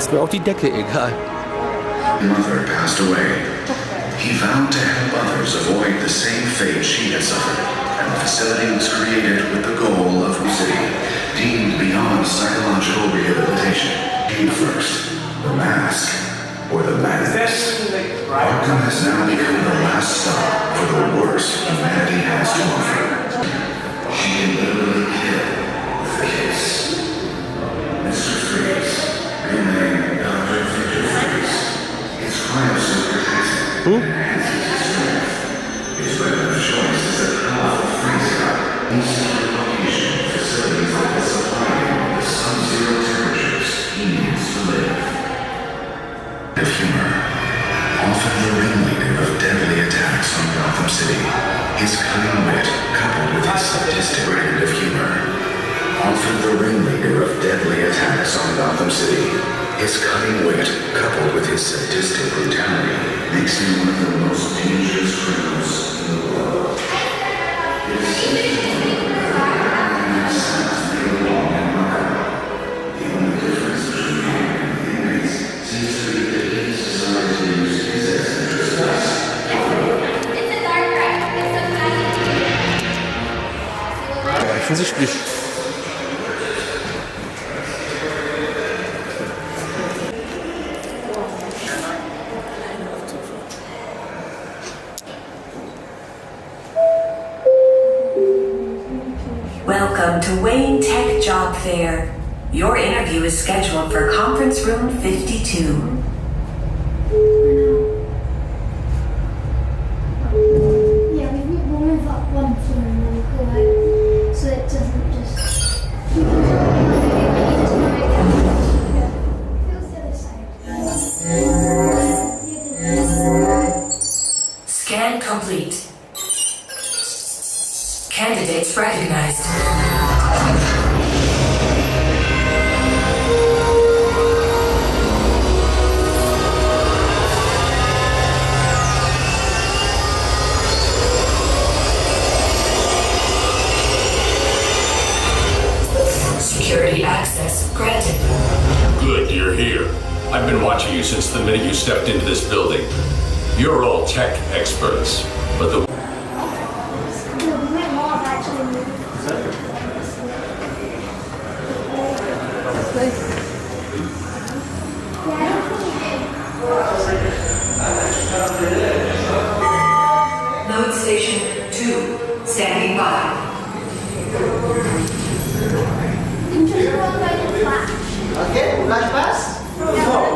ist mir auch die Decke egal. Mother passed away. He vowed to help others avoid the same fate she had suffered, and the facility was created with the goal of lucidity, deemed beyond psychological rehabilitation. Came first, the mask or the madness. Arkham has now become the last stop for the worst humanity has to offer. She can literally kill with a kiss. Mr. Freeze, real name Dr. Victor Freeze. His cryosuit protects him and enhances his strength. His weapon of choice is a powerful freeze gun. These secret location facilities that will supply him with the sub-zero temperatures he needs to live. Of humor, often the ringleader of deadly attacks on Gotham City, his cunning wit coupled with his sadistic brand of humor. Often the ringleader of deadly attacks on Gotham City, his cunning wit coupled with his sadistic brutality makes him one of the most dangerous criminals in the world. It is said that the assassins may belong in Arkham. The only difference between him and the inmates seems to be that he has decided to use his eccentricities. It's a dark ride. It's a Ja, offensichtlich. Welcome to Wayne Tech Job Fair. Your interview is scheduled for conference room 52. Yeah, we'll move up one floor and then we'll go out so it doesn't just. Feels the other side. Scan complete. Candidates recognized. Security access granted. Good, you're here. I've been watching you since the minute you stepped into this building. You're all tech experts, but the No, we might not actually move. Load station 2, standing by. You can just go out and flash. Okay, flash pass? Yeah,